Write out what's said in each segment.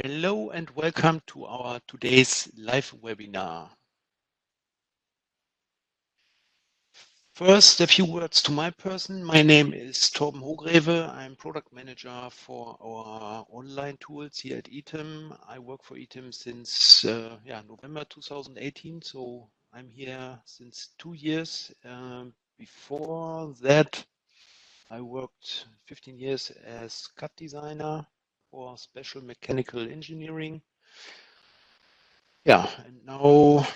Hello and welcome to our today's live webinar. First, a few words to my person. My name is Torben Hogreve. I'm product manager for our online tools here at ETIM. I work for ETIM since November 2018, so I'm here since 2 years. Before that, I worked 15 years as CAD designer for special mechanical engineering. Yeah, and now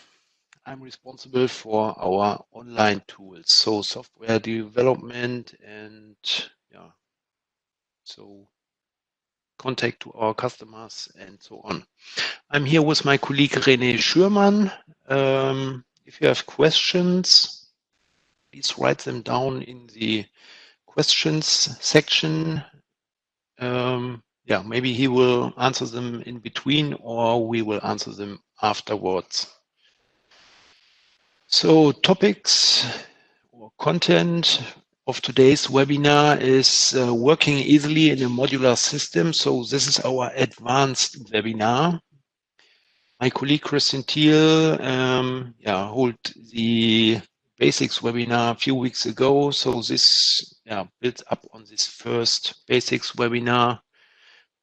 I'm responsible for our online tools, so software development and so contact to our customers and so on. I'm here with my colleague René Schürmann. If you have questions, please write them down in the questions section. Maybe he will answer them in between or we will answer them afterwards. So topics or content of today's webinar is working easily in a modular system. So this is our advanced webinar. My colleague Christian Thiel held the basics webinar a few weeks ago. So this builds up on this first basics webinar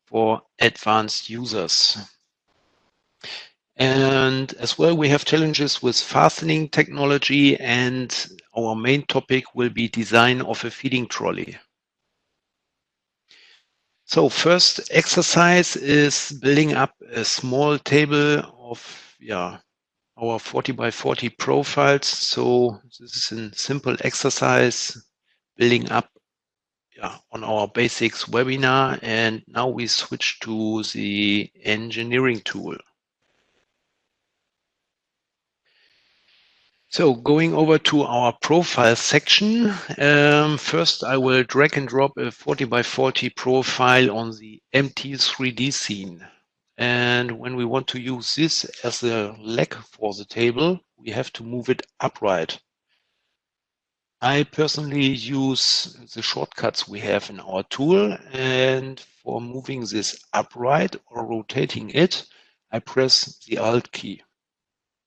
for advanced users. And as well, we have challenges with fastening technology, and our main topic will be design of a feeding trolley. So first exercise is building up a small table of our 40 by 40 profiles. So this is a simple exercise building up on our basics webinar, and now we switch to the engineering tool. So going over to our profile section, first I will drag and drop a 40 by 40 profile on the empty 3D scene. And when we want to use this as a leg for the table, we have to move it upright. I personally use the shortcuts we have in our tool, and for moving this upright or rotating it, I press the Alt key.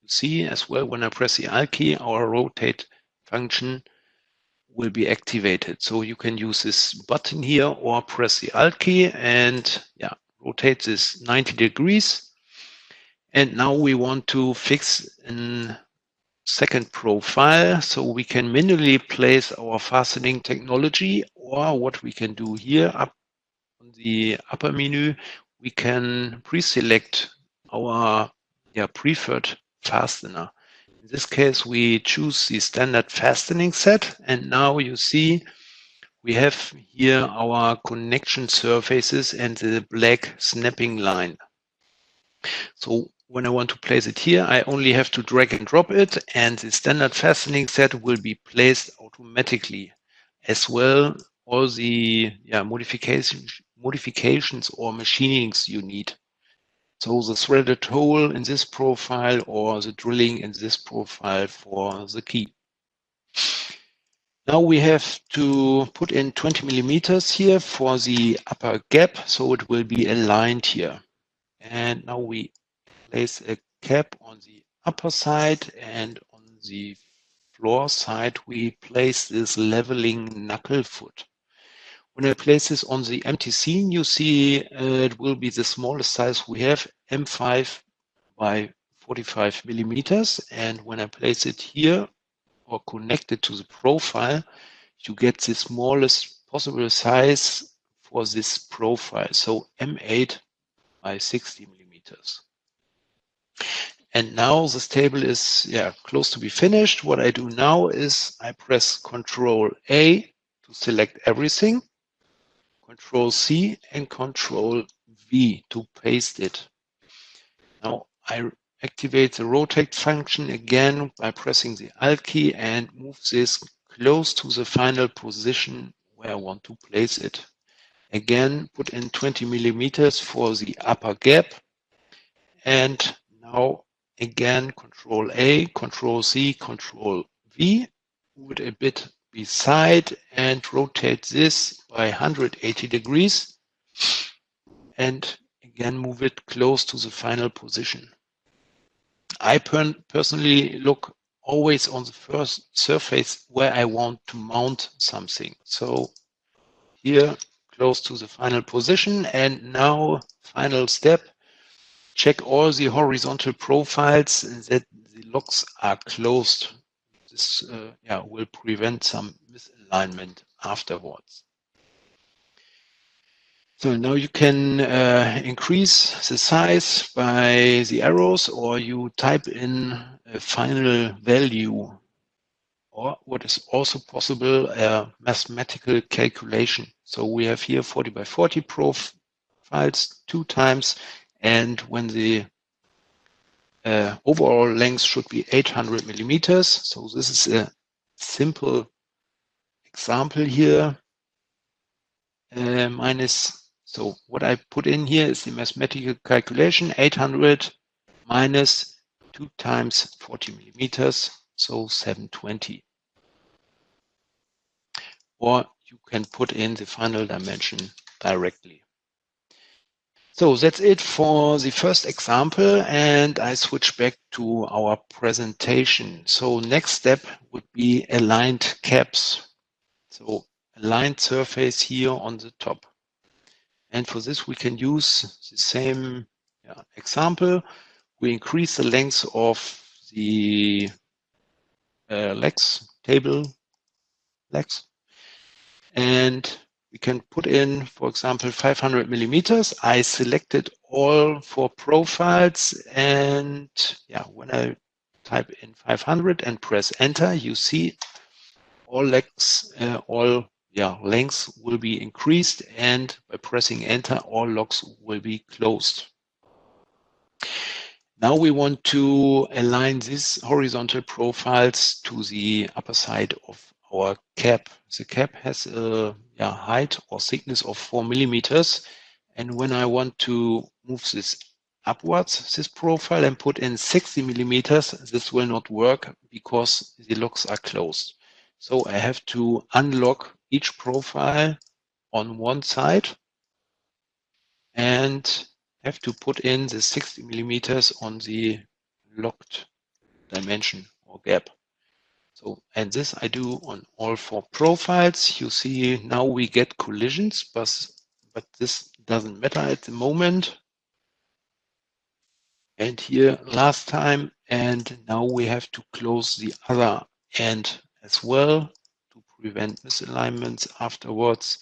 You see as well, when I press the Alt key, our rotate function will be activated. So you can use this button here or press the Alt key and rotate this 90 degrees. And now we want to fix a second profile, so we can manually place our fastening technology, or what we can do here up on the upper menu, we can pre-select our preferred fastener. In this case, we choose the standard fastening set, and now you see we have here our connection surfaces and the black snapping line. So when I want to place it here, I only have to drag and drop it, and the standard fastening set will be placed automatically. As well, all the modifications or machinings you need. So the threaded hole in this profile or the drilling in this profile for the key. Now we have to put in 20 millimeters here for the upper gap, so it will be aligned here. And now we place a cap on the upper side, and on the floor side we place this leveling knuckle foot. When I place this on the empty scene, you see it will be the smallest size we have, M5 by 45 millimeters. And when I place it here or connect it to the profile, you get the smallest possible size for this profile. So M8 by 60 millimeters. And now this table is close to be finished. What I do now is I press Control A to select everything, Control C and Control V to paste it. Now I activate the rotate function again by pressing the Alt key and move this close to the final position where I want to place it. Again, put in 20 millimeters for the upper gap, and now again, Control A, Control C, Control V, move it a bit beside and rotate this by 180 degrees. And again move it close to the final position. I personally look always on the first surface where I want to mount something. So here, close to the final position, and now final step, check all the horizontal profiles that the locks are closed. This will prevent some misalignment afterwards. So now you can increase the size by the arrows, or you type in a final value, or what is also possible, a mathematical calculation. So we have here 40 by 40 profiles 2 times, and when the overall length should be 800 millimeters. So this is a simple example here. So what I put in here is the mathematical calculation, 800 minus 2 times 40 millimeters, so 720. Or you can put in the final dimension directly. So that's it for the first example, and I switch back to our presentation. So next step would be aligned caps. So aligned surface here on the top. And for this, we can use the same example. We increase the length of the legs, table legs. And we can put in, for example, 500 millimeters. I selected all 4 profiles. And when I type in 500 and press enter, you see all legs, lengths will be increased, and by pressing enter, all locks will be closed. Now we want to align these horizontal profiles to the upper side of our cap. The cap has a height or thickness of 4 millimeters, and when I want to move this upwards, this profile, and put in 60 millimeters, this will not work because the locks are closed. So I have to unlock each profile on one side and have to put in the 60 millimeters on the locked dimension or gap. So, and this I do on all 4 profiles. You see now we get collisions, but this doesn't matter at the moment. And here last time, and now we have to close the other end as well to prevent misalignments afterwards.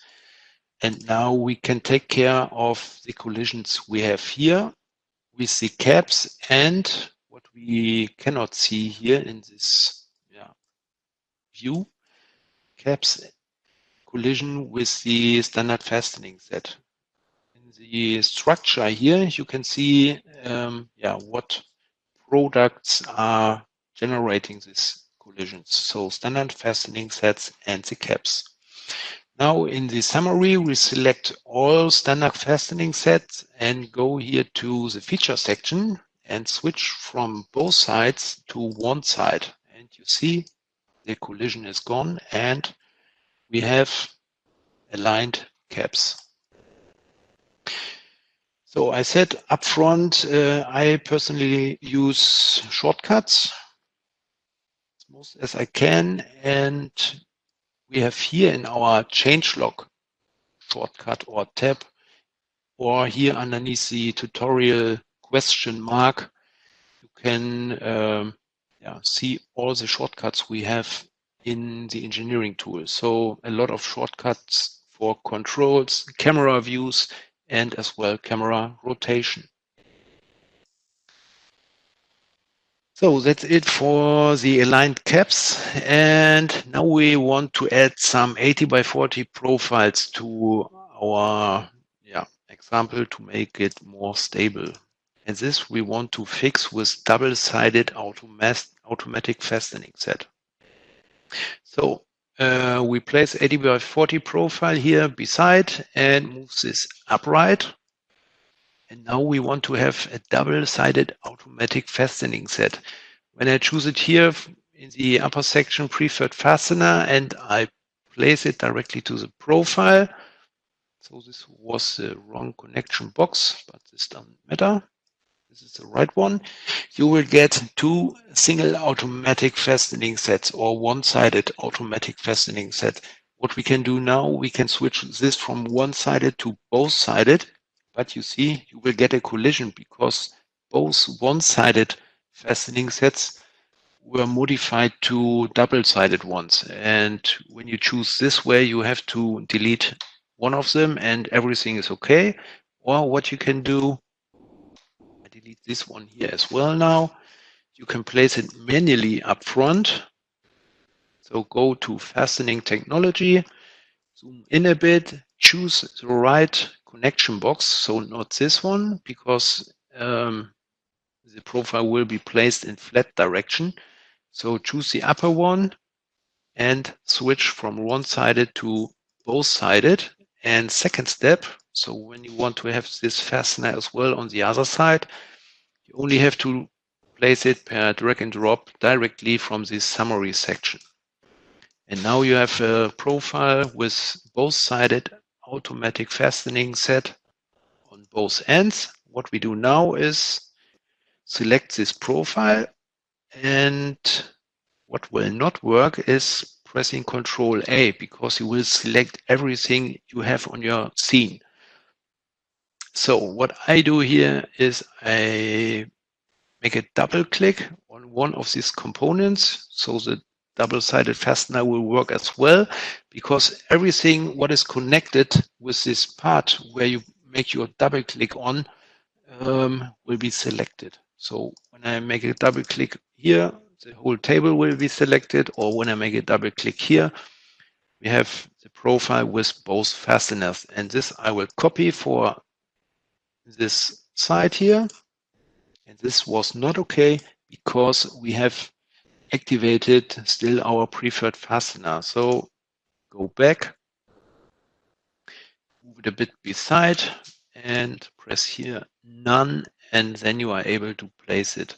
And now we can take care of the collisions we have here with the caps, and what we cannot see here in this view, caps collision with the standard fastening set. In the structure here, you can see what products are generating these collisions. So standard fastening sets and the caps. Now in the summary, we select all standard fastening sets and go here to the feature section and switch from both sides to one side. And you see the collision is gone and we have aligned caps. So I said up front, I personally use shortcuts as most as I can, and we have here in our changelog shortcut or tab, or here underneath the tutorial question mark, you can see all the shortcuts we have in the engineering tool. So a lot of shortcuts for controls, camera views, and as well camera rotation. So that's it for the aligned caps. And now we want to add some 80 by 40 profiles to our example to make it more stable. And this we want to fix with double-sided automatic fastening set. So we place 80 by 40 profile here beside and move this upright. And now we want to have a double-sided automatic fastening set. When I choose it here in the upper section, preferred fastener, and I place it directly to the profile. So this was the wrong connection box, but this doesn't matter. This is the right one. You will get two single automatic fastening sets or one-sided automatic fastening set. What we can do now, we can switch this from one-sided to both-sided, but you see, you will get a collision because both one-sided fastening sets were modified to double-sided ones. And when you choose this way, you have to delete one of them and everything is okay. Or what you can do, I delete this one here as well now. You can place it manually up front. So go to fastening technology, zoom in a bit, choose the right connection box. So not this one, because the profile will be placed in flat direction. So choose the upper one and switch from one-sided to both-sided. And second step, so when you want to have this fastener as well on the other side, you only have to place it per drag and drop directly from this summary section. And now you have a profile with both-sided automatic fastening set on both ends. What we do now is select this profile, and what will not work is pressing Control A, because you will select everything you have on your scene. So what I do here is I make a double click on one of these components, so the double-sided fastener will work as well, because everything what is connected with this part where you make your double click on will be selected. So when I make a double click here, the whole table will be selected, or when I make a double click here, we have the profile with both fasteners. And this I will copy for this side here. And this was not okay because we have activated still our preferred fastener. So go back, move it a bit beside, and press here none, and then you are able to place it.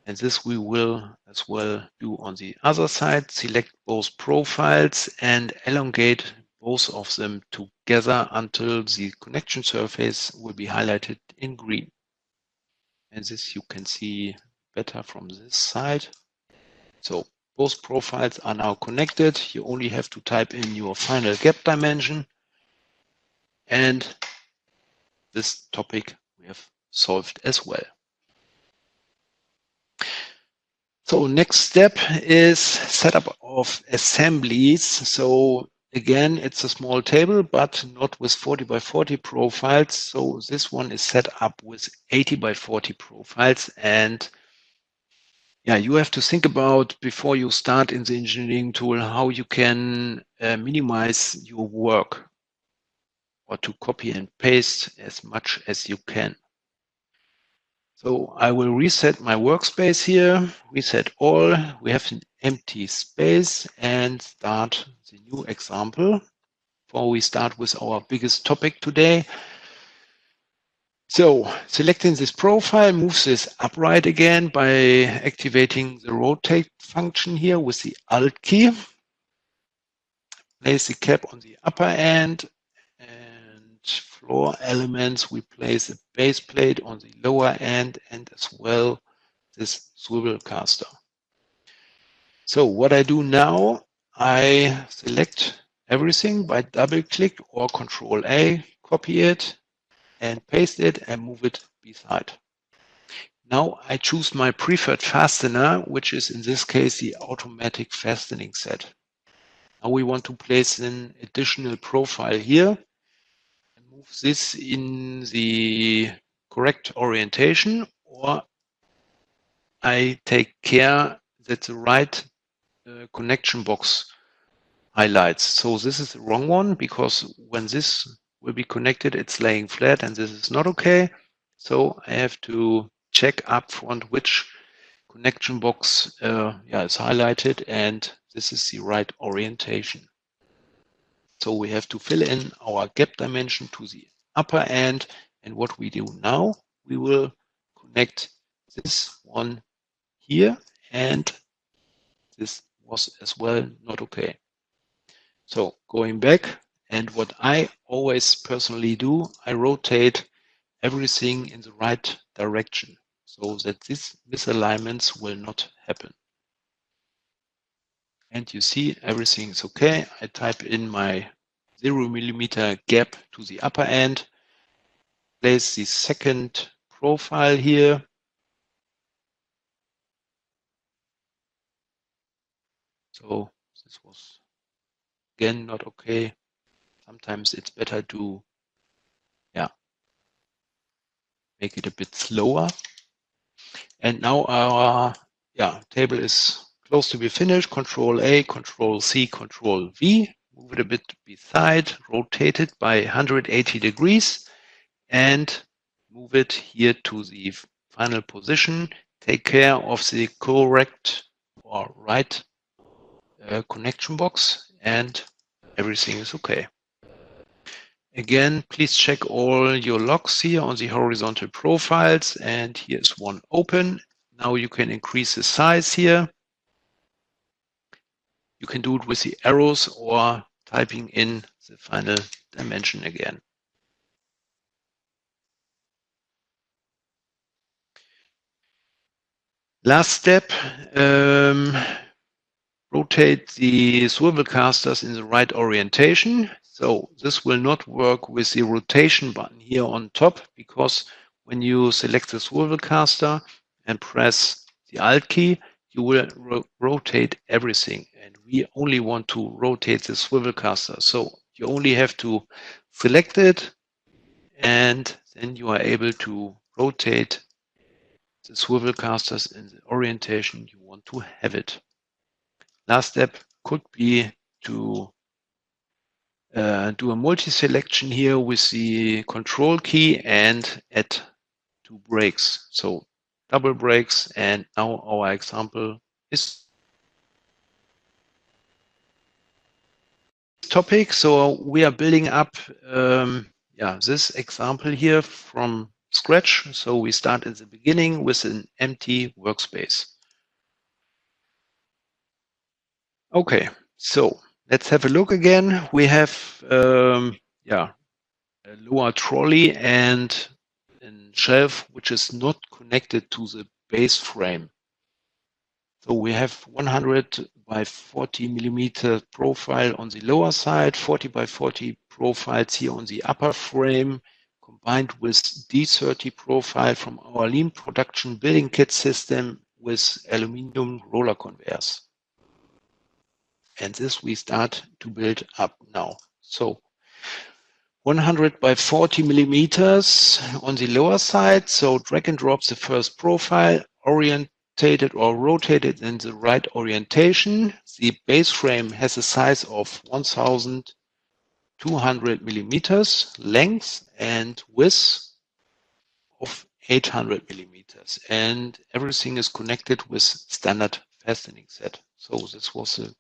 And this we will as well do on the other side. Select both profiles and elongate both of them together until the connection surface will be highlighted in green. And this you can see better from this side. So both profiles are now connected. You only have to type in your final gap dimension, and this topic we have solved as well. So next step is setup of assemblies. So again, it's a small table, but not with 40 by 40 profiles. So this one is set up with 80 by 40 profiles. And yeah, you have to think about before you start in the engineering tool, how you can minimize your work, or to copy and paste as much as you can. So I will reset my workspace here, reset all. We have an empty space and start the new example. Before we start with our biggest topic today. So selecting this profile, move this upright again by activating the rotate function here with the Alt key. Place the cap on the upper end, and floor elements, we place a base plate on the lower end, and as well this swivel caster. So what I do now, I select everything by double click or Control A, copy it and paste it and move it beside. Now I choose my preferred fastener, which is in this case the automatic fastening set. Now we want to place an additional profile here and move this in the correct orientation, or I take care that the right connection box highlights. So this is the wrong one, because when this will be connected, it's laying flat, and this is not okay. So I have to check up front which connection box is highlighted, and this is the right orientation. So we have to fill in our gap dimension to the upper end, and what we do now, we will connect this one here, and this was as well not okay. So going back, and what I always personally do, I rotate everything in the right direction so that these misalignments will not happen. And you see everything is okay. I type in my 0 millimeter gap to the upper end, place the second profile here. So this was again not okay. Sometimes it's better to make it a bit slower. And now our table is close to be finished. Control A, Control C, Control V. Move it a bit beside, rotate it by 180 degrees, and move it here to the final position. Take care of the correct or right connection box, and everything is okay. Again, please check all your logs here on the horizontal profiles, and here's one open. Now you can increase the size here. You can do it with the arrows or typing in the final dimension again. Last step, rotate the swivel casters in the right orientation. So this will not work with the rotation button here on top, because when you select the swivel caster and press the Alt key, you will rotate everything. And we only want to rotate the swivel caster. So you only have to select it, and then you are able to rotate the swivel casters in the orientation you want to have it. Last step could be to do a multi-selection here with the control key and add 2 brakes. So double brakes, and now our example is topic. So we are building up this example here from scratch. So we start at the beginning with an empty workspace. Okay, so let's have a look again. We have a lower trolley and a shelf which is not connected to the base frame. So we have 100 by 40 millimeter profile on the lower side, 40 by 40 profiles here on the upper frame, combined with D30 profile from our lean production building kit system with aluminum roller conveyors. And this we start to build up now. So 100 by 40 millimeters on the lower side. So drag and drop the first profile, orientated or rotated in the right orientation. The base frame has a size of 1,200 millimeters length and width of 800 millimeters. And everything is connected with standard fastening set. So this was a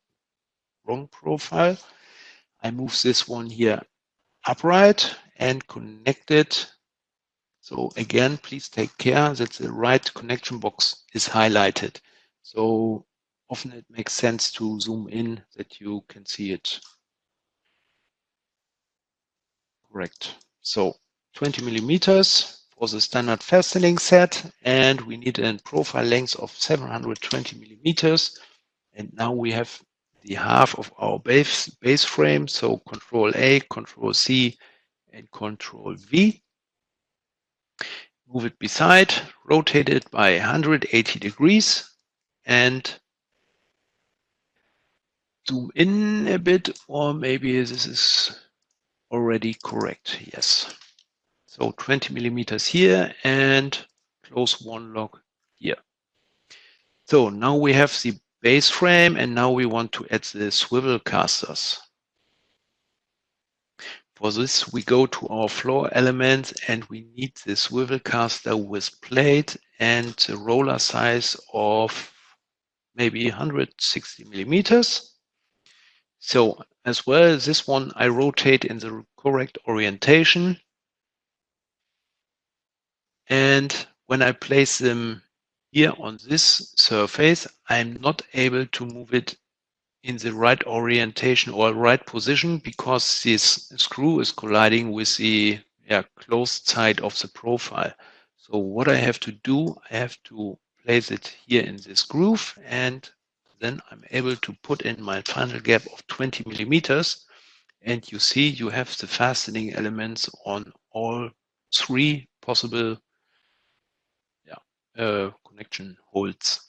wrong profile. I move this one here upright and connect it. So again, please take care that the right connection box is highlighted. So often it makes sense to zoom in that you can see it correct. So 20 millimeters for the standard fastening set, and we need a profile length of 720 millimeters. And now we have the half of our base frame. So Control A, Control C, and Control V. Move it beside, rotate it by 180 degrees, and zoom in a bit, or maybe this is already correct. Yes. So 20 millimeters here and close one log here. So now we have the base frame, and now we want to add the swivel casters. For this, we go to our floor elements, and we need the swivel caster with plate and a roller size of maybe 160 millimeters. So as well, this one I rotate in the correct orientation. And when I place them here on this surface, I'm not able to move it in the right orientation or right position, because this screw is colliding with the closed side of the profile. So what I have to do, I have to place it here in this groove, and then I'm able to put in my final gap of 20 millimeters. And you see you have the fastening elements on all three possible connection holes.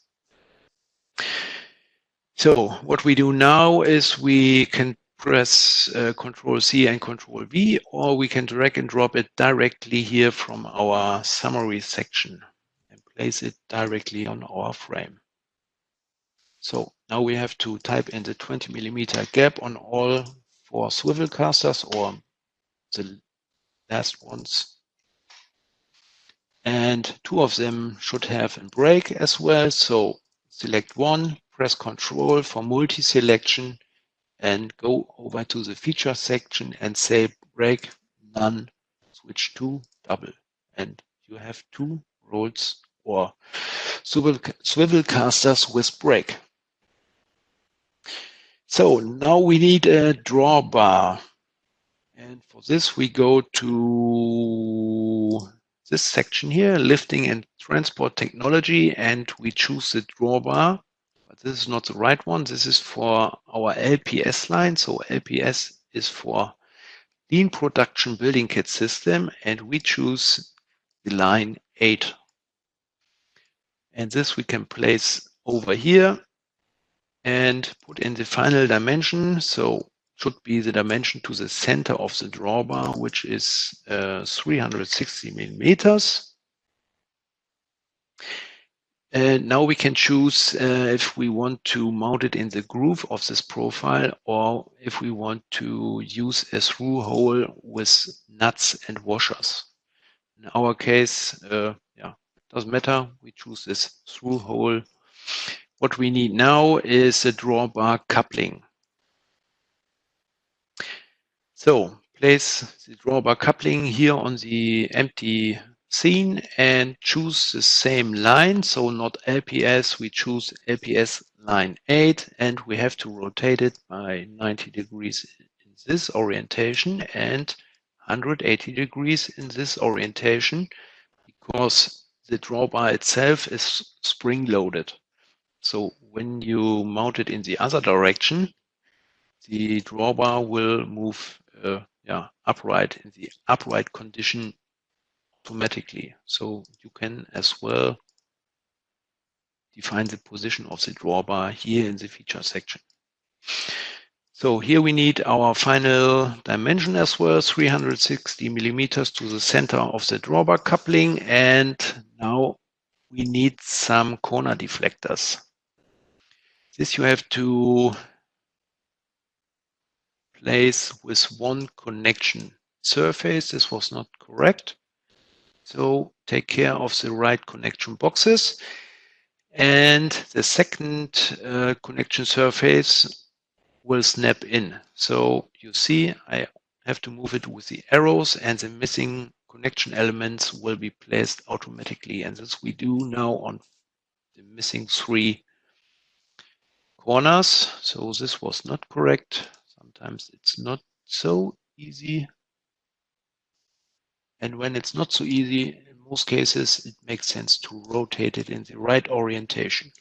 So what we do now is we can press Control C and Control V, or we can drag and drop it directly here from our summary section and place it directly on our frame. So now we have to type in the 20 millimeter gap on all 4 swivel casters, or the last ones. And 2 of them should have a break as well. So select one, press Control for multi-selection, and go over to the feature section and say break none, switch to double. And you have 2 rolls or swivel casters with break. So now we need a drawbar. And for this, we go to this section here, lifting and transport technology, and we choose the drawbar. But this is not the right one. This is for our LPS line. So LPS is for Lean Production Building Kit System, and we choose the line 8. And this we can place over here and put in the final dimension. So should be the dimension to the center of the drawbar, which is 360 millimeters. And now we can choose if we want to mount it in the groove of this profile, or if we want to use a through hole with nuts and washers. In our case, doesn't matter. We choose this through hole. What we need now is a drawbar coupling. So place the drawbar coupling here on the empty scene and choose the same line. So not LPS, we choose LPS line 8, and we have to rotate it by 90 degrees in this orientation and 180 degrees in this orientation, because the drawbar itself is spring-loaded. So when you mount it in the other direction, the drawbar will move upright in the upright condition automatically. So you can as well define the position of the drawbar here in the feature section. So here we need our final dimension as well, 360 millimeters to the center of the drawbar coupling. And now we need some corner deflectors. This you have to place with one connection surface. This was not correct. So take care of the right connection boxes. And the second connection surface will snap in. So you see, I have to move it with the arrows, and the missing connection elements will be placed automatically. And this we do now on the missing 3 corners. So this was not correct. Sometimes it's not so easy. And when it's not so easy, in most cases, it makes sense to rotate it in the right orientation.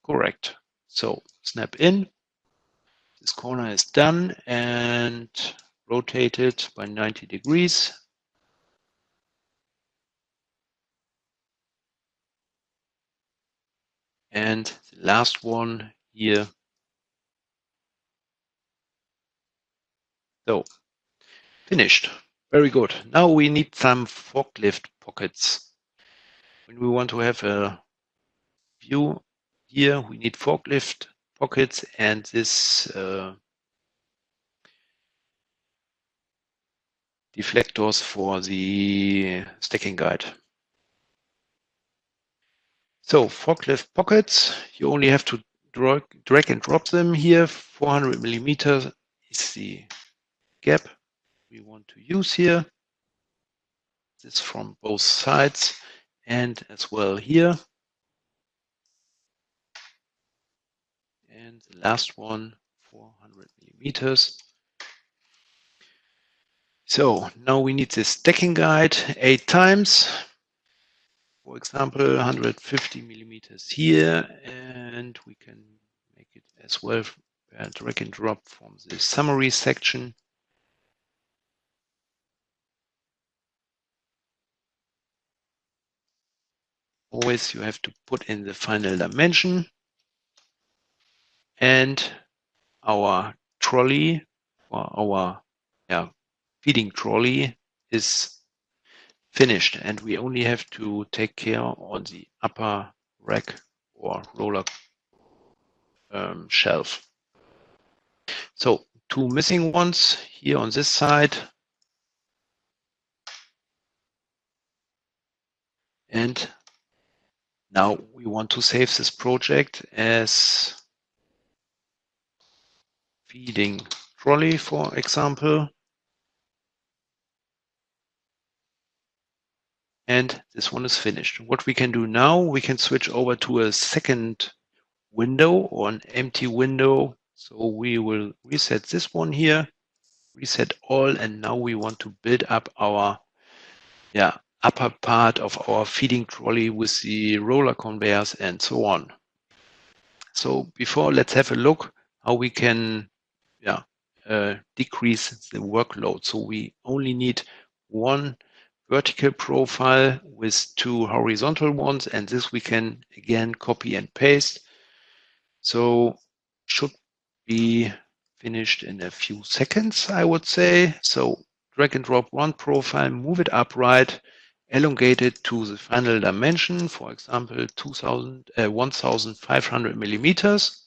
Correct. So snap in. This corner is done, and rotate it by 90 degrees. And the last one here. So finished. Very good. Now we need some forklift pockets. When we want to have a view here, we need forklift pockets, and this deflectors for the stacking guide. So forklift pockets, you only have to drag and drop them here. 400 millimeters is the gap we want to use here. This from both sides and as well here. And the last one, 400 millimeters. So now we need this stacking guide 8 times. For example, 150 millimeters here, and we can make it as well drag and drop from the summary section. Always you have to put in the final dimension, and our trolley or our feeding trolley is finished, and we only have to take care on the upper rack or roller shelf. So 2 missing ones here on this side, and now we want to save this project as feeding trolley, for example. And this one is finished. What we can do now, we can switch over to a second window or an empty window. So we will reset this one here, reset all, and now we want to build up our upper part of our feeding trolley with the roller conveyors and so on. So before, let's have a look how we can decrease the workload. So we only need one vertical profile with 2 horizontal ones, and this we can again copy and paste. So should be finished in a few seconds, I would say. So drag and drop one profile, move it upright, elongate it to the final dimension, for example 1500 millimeters,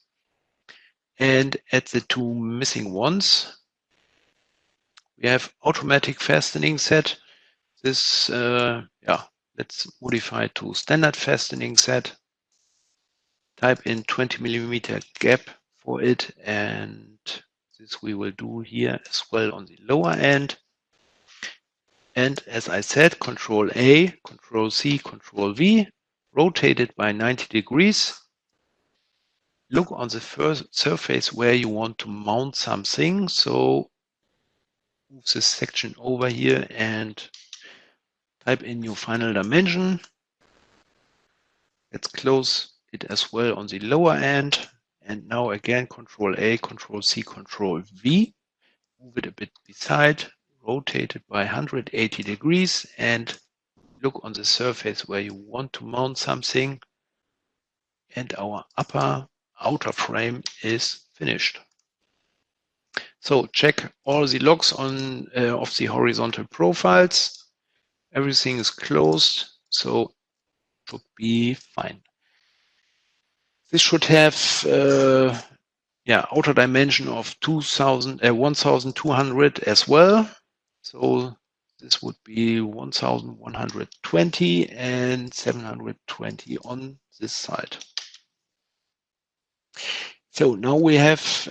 and add the 2 missing ones. We have automatic fastening set. This, let's modify to standard fastening set. Type in 20 millimeter gap for it, and this we will do here as well on the lower end. And as I said, Control A, Control C, Control V, rotate it by 90 degrees. Look on the first surface where you want to mount something. So move this section over here and type in your final dimension. Let's close it as well on the lower end. And now again, Control A, Control C, Control V. Move it a bit beside, rotate it by 180 degrees, and look on the surface where you want to mount something. And our outer frame is finished. So check all the logs on of the horizontal profiles. Everything is closed, so should be fine. This should have outer dimension of 1200 as well. So this would be 1120 and 720 on this side. So now we have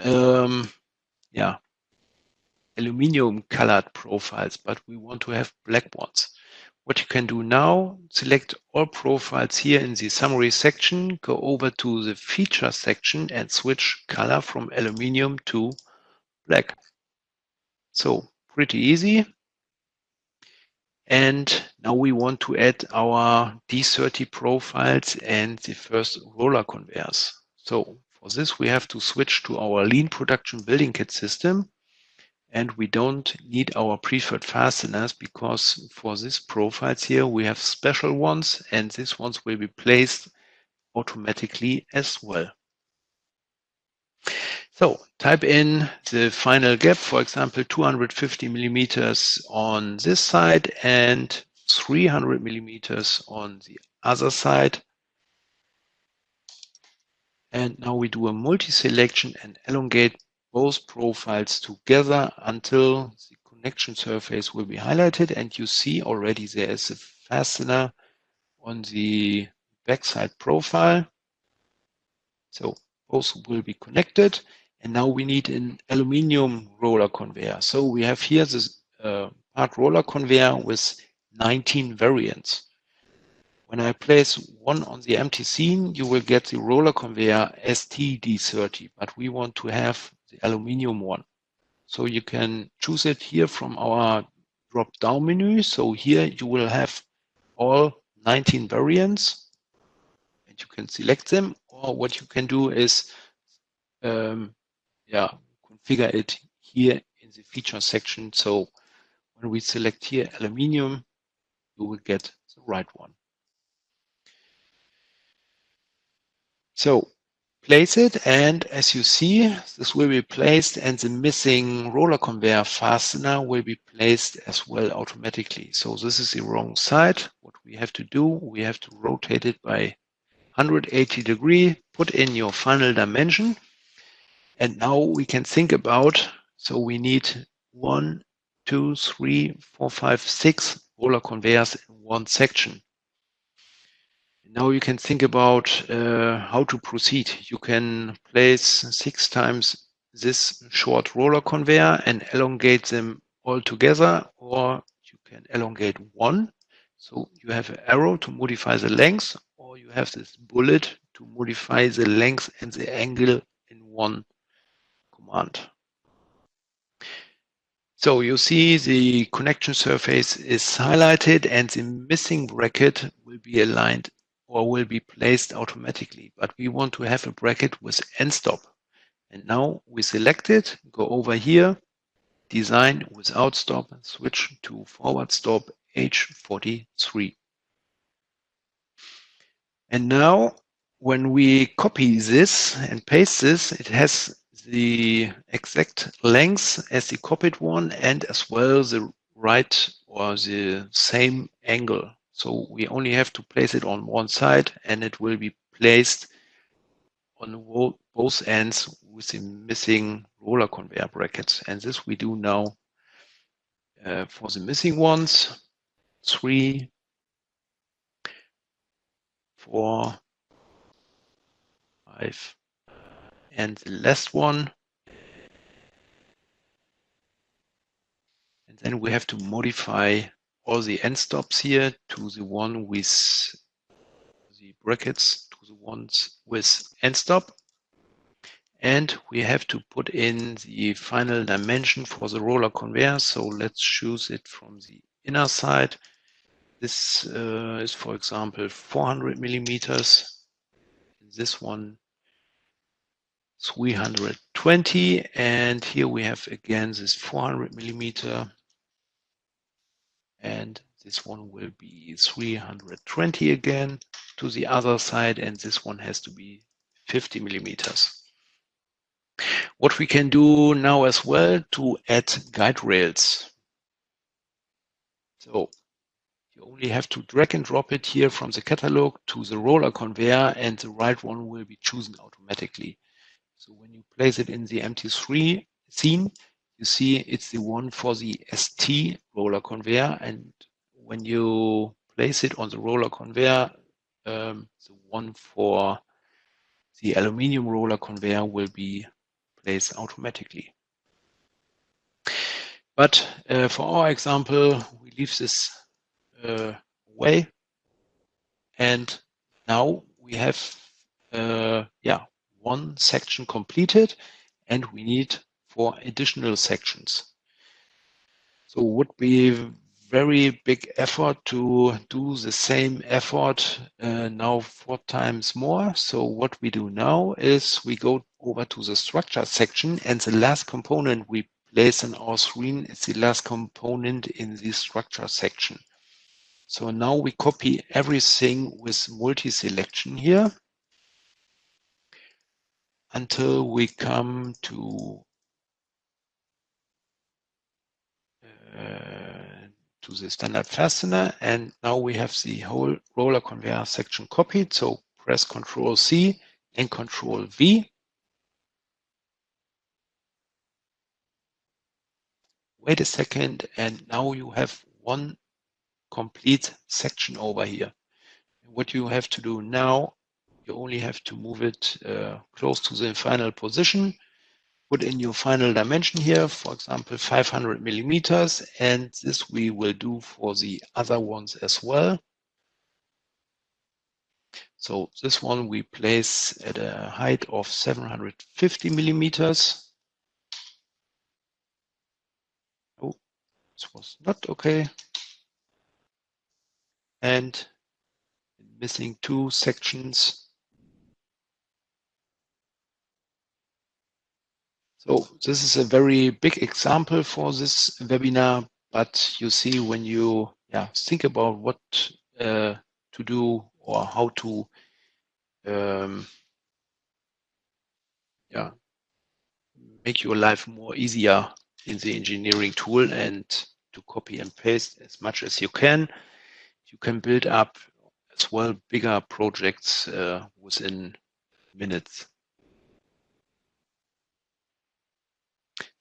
aluminum colored profiles, but we want to have black ones. What you can do now, select all profiles here in the summary section, go over to the feature section and switch color from aluminum to black. So pretty easy. And now we want to add our D30 profiles and the first roller conveyors. So for this, we have to switch to our lean production building kit system. And we don't need our preferred fasteners because for these profiles here, we have special ones, and these ones will be placed automatically as well. So type in the final gap, for example, 250 millimeters on this side and 300 millimeters on the other side. And now we do a multi-selection and elongate both profiles together until the connection surface will be highlighted, and you see already there is a fastener on the backside profile. So both will be connected, and now we need an aluminum roller conveyor. So we have here this part roller conveyor with 19 variants. When I place one on the empty scene, you will get the roller conveyor STD30, but we want to have the aluminum one. So you can choose it here from our drop-down menu. So here you will have all 19 variants, and you can select them. Or what you can do is, configure it here in the feature section. So when we select here aluminium, you will get the right one. So place it, and as you see, this will be placed, and the missing roller conveyor fastener will be placed as well automatically. So this is the wrong side. What we have to do, we have to rotate it by 180 degrees, put in your final dimension, and now we can think about, so we need 1, 2, 3, 4, 5, 6 roller conveyors in one section. Now you can think about how to proceed. You can place 6 times this short roller conveyor and elongate them all together, or you can elongate one. So you have an arrow to modify the length, or you have this bullet to modify the length and the angle in one command. So you see the connection surface is highlighted, and the missing bracket will be aligned or will be placed automatically. But we want to have a bracket with end stop. And now we select it, go over here, design without stop, switch to forward stop H43. And now when we copy this and paste this, it has the exact length as the copied one, and as well the right or the same angle. So we only have to place it on one side, and it will be placed on both ends with the missing roller conveyor brackets. And this we do now for the missing ones. 3, 4, 5, and the last one. And then we have to modify all the end stops here to the one with the brackets, to the ones with end stop. And we have to put in the final dimension for the roller conveyor. So let's choose it from the inner side. This is, for example, 400 millimeters. This one, 320. And here we have again this 400 millimeter. And this one will be 320 again to the other side, and this one has to be 50 millimeters. What we can do now as well to add guide rails. So you only have to drag and drop it here from the catalog to the roller conveyor, and the right one will be chosen automatically. So when you place it in the MT3 scene, you see it's the one for the ST roller conveyor, and when you place it on the roller conveyor, the one for the aluminium roller conveyor will be placed automatically. But for our example, we leave this away, and now we have one section completed, and we need 4 additional sections. So it would be very big effort to do the same effort now 4 times more. So what we do now is we go over to the structure section, and the last component we place on our screen is the last component in the structure section. So now we copy everything with multi-selection here until we come to the standard fastener, and now we have the whole roller conveyor section copied. So press Ctrl C and Ctrl V. Wait a second, and now you have one complete section over here. What you have to do now, you only have to move it close to the final position. Put in your final dimension here, for example, 500 millimeters, and this we will do for the other ones as well. So this one we place at a height of 750 millimeters. Oh, this was not okay. And missing 2 sections. So this is a very big example for this webinar, but you see when you think about what to do or how to make your life more easier in the engineering tool and to copy and paste as much as you can build up as well bigger projects within minutes.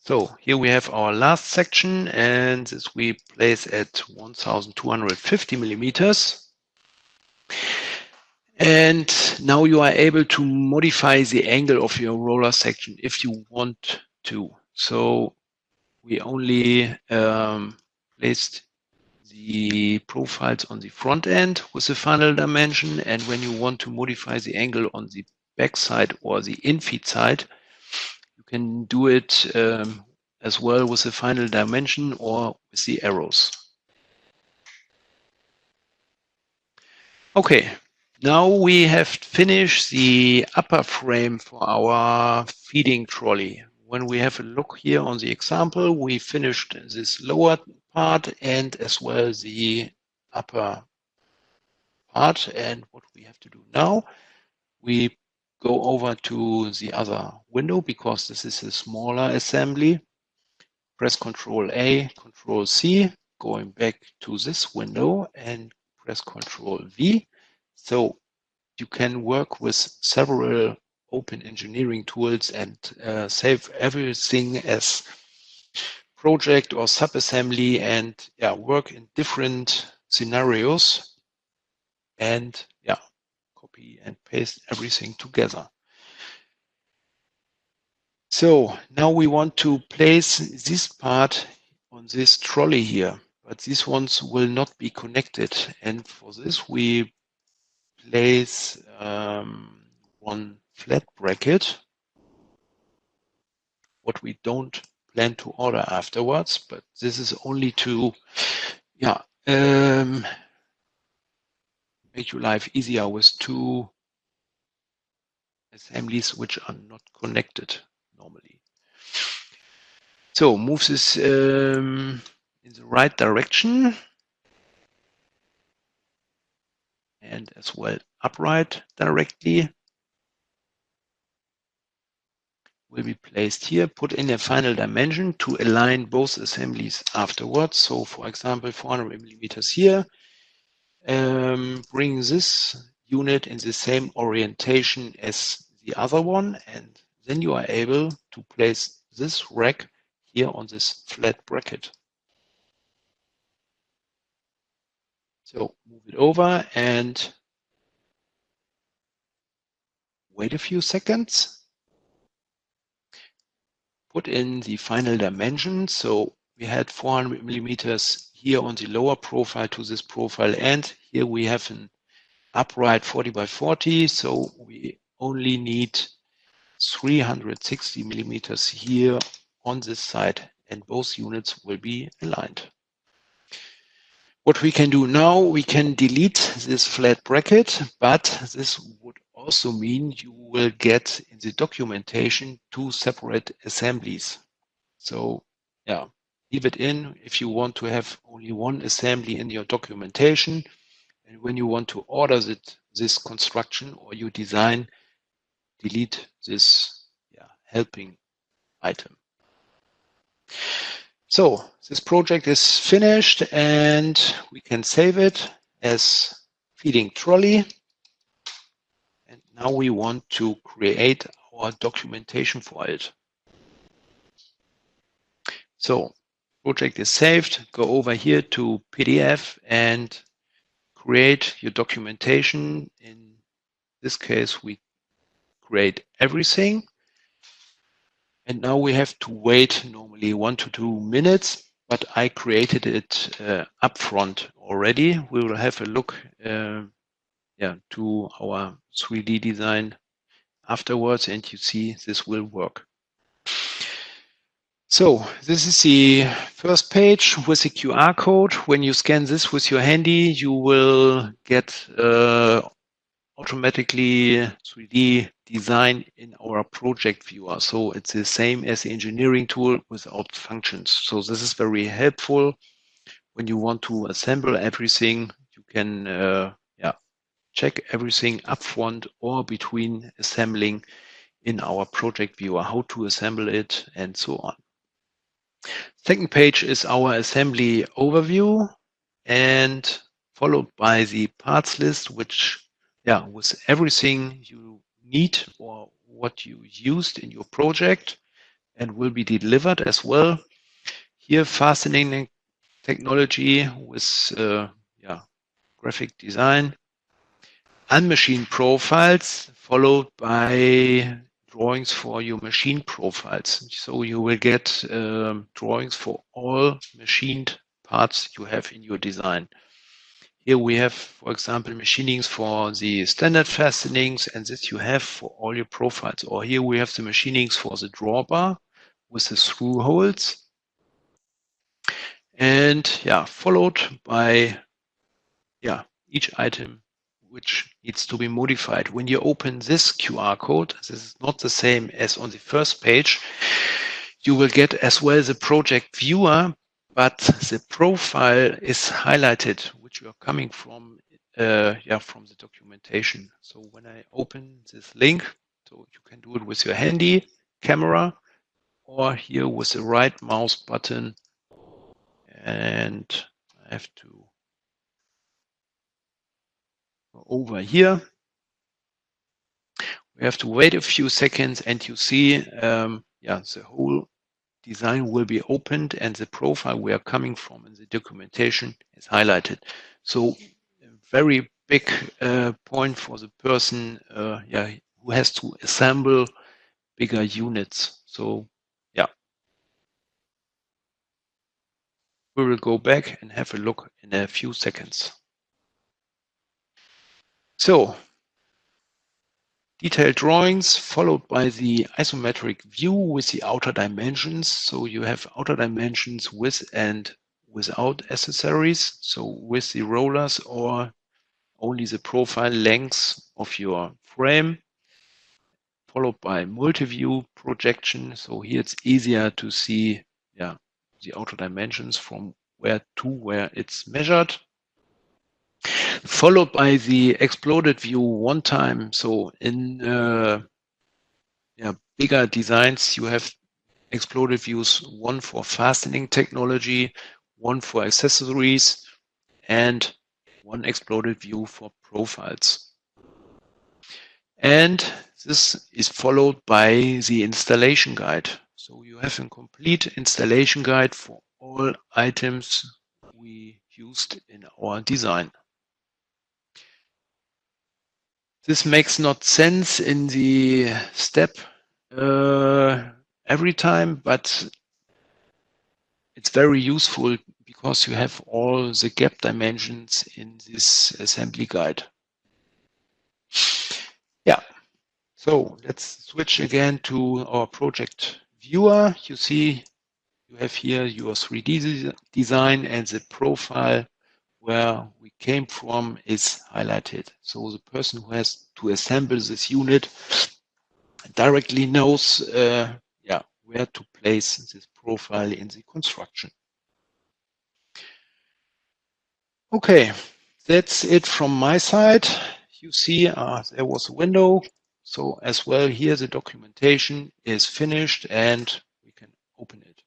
So here we have our last section, and this we place at 1250 millimeters. And now you are able to modify the angle of your roller section if you want to. So we only placed the profiles on the front end with the final dimension, and when you want to modify the angle on the back side or the infeed side, you can do it as well with the final dimension or with the arrows. Okay, now we have finished the upper frame for our feeding trolley. When we have a look here on the example, we finished this lower part and as well the upper part. And what we have to do now, we go over to the other window because this is a smaller assembly. Press Ctrl A, Ctrl C, going back to this window and press Ctrl V. So you can work with several open engineering tools and save everything as project or sub-assembly and work in different scenarios and copy and paste everything together. So now we want to place this part on this trolley here, but these ones will not be connected. And for this, we place one flat bracket, what we don't plan to order afterwards, but this is only to make your life easier with 2 assemblies which are not connected normally. So move this in the right direction and as well upright directly. Will be placed here, put in a final dimension to align both assemblies afterwards. So for example, 400 millimeters here. Bring this unit in the same orientation as the other one, and then you are able to place this rack here on this flat bracket. So move it over and wait a few seconds. Put in the final dimension. So we had 400 millimeters here on the lower profile to this profile, and here we have an upright 40 by 40. So we only need 360 millimeters here on this side, and both units will be aligned. What we can do now, we can delete this flat bracket, but this would also mean you will get in the documentation 2 separate assemblies. So leave it in if you want to have only one assembly in your documentation. And when you want to order this construction or you design, delete this helping item. So this project is finished and we can save it as feeding trolley. And now we want to create our documentation for it. So project is saved. Go over here to PDF and create your documentation. In this case, we create everything. And now we have to wait normally 1 to 2 minutes, but I created it up front already. We will have a look to our 3D design afterwards, and you see this will work. So this is the first page with the QR code. When you scan this with your handy, you will get automatically 3D design in our project viewer. So it's the same as the engineering tool without functions. So this is very helpful when you want to assemble everything. You can check everything upfront or between assembling in our project viewer, how to assemble it and so on. Second page is our assembly overview and followed by the parts list, which with everything you need or what you used in your project and will be delivered as well. Here, fastening technology with graphic design, unmachined profiles, followed by drawings for your machine profiles. So you will get drawings for all machined parts you have in your design. Here we have, for example, machinings for the standard fastenings, and this you have for all your profiles. Or here we have the machinings for the drawbar with the screw holes. And followed by each item which needs to be modified. When you open this QR code, this is not the same as on the first page. You will get as well the project viewer, but the profile is highlighted, which you are coming from the documentation. So when I open this link, so you can do it with your handy camera or here with the right mouse button, and I have to go over here. We have to wait a few seconds and you see the whole design will be opened and the profile we are coming from in the documentation is highlighted. So a very big point for the person who has to assemble bigger units. So we will go back and have a look in a few seconds. So detailed drawings followed by the isometric view with the outer dimensions. So you have outer dimensions with and without accessories. So with the rollers or only the profile length of your frame, followed by multi-view projection. So here it's easier to see the outer dimensions from where to where it's measured. Followed by the exploded view one time. So in bigger designs, you have exploded views, one for fastening technology, one for accessories, and one exploded view for profiles. And this is followed by the installation guide. So you have a complete installation guide for all items we used in our design. This makes not sense in the step every time, but it's very useful because you have all the gap dimensions in this assembly guide. So let's switch again to our project viewer. You see you have here your 3D design and the profile where we came from is highlighted. So the person who has to assemble this unit directly knows where to place this profile in the construction. Okay, that's it from my side. You see there was a window. So as well here the documentation is finished and we can open it.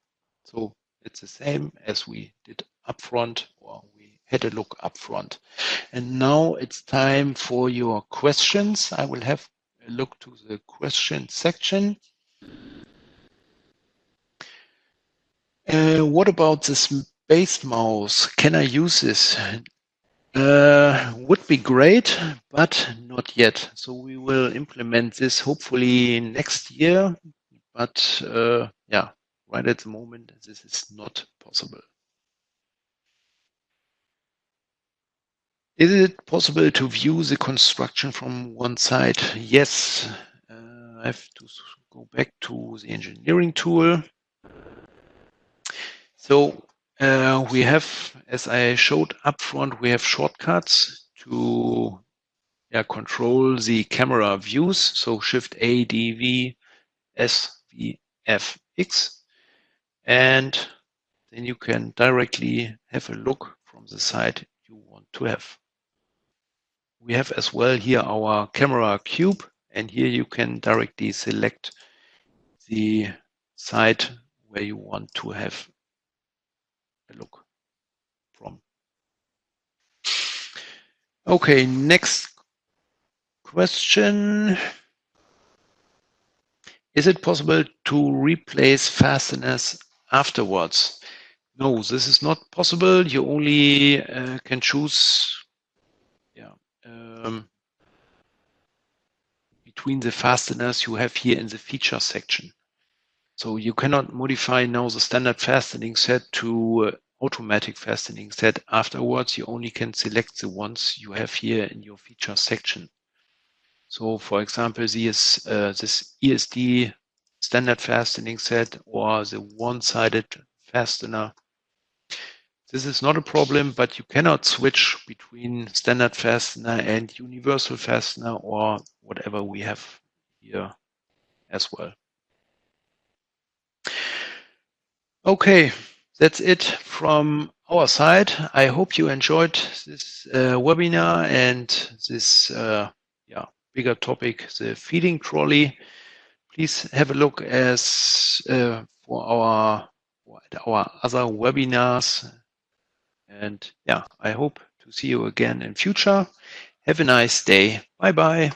So it's the same as we did upfront, or we had a look upfront. And now it's time for your questions. I will have a look to the question section. What about this base mouse? Can I use this? Would be great, but not yet. So we will implement this hopefully next year, but right at the moment, this is not possible. Is it possible to view the construction from one side? Yes. I have to go back to the engineering tool. So we have, as I showed up front, we have shortcuts to control the camera views. So Shift A, D, V, S, V, F, X. And then you can directly have a look from the side you want to have. We have as well here our camera cube, and here you can directly select the side where you want to have a look from. Okay, next question. Is it possible to replace fasteners afterwards? No, this is not possible. You only can choose between the fasteners you have here in the feature section. So you cannot modify now the standard fastening set to automatic fastening set afterwards. You only can select the ones you have here in your feature section. So for example, this ESD standard fastening set or the one-sided fastener. This is not a problem, but you cannot switch between standard fastener and universal fastener or whatever we have here as well. Okay, that's it from our side. I hope you enjoyed this webinar and this bigger topic, the feeding trolley. Please have a look for our other webinars. And I hope to see you again in future. Have a nice day. Bye-bye.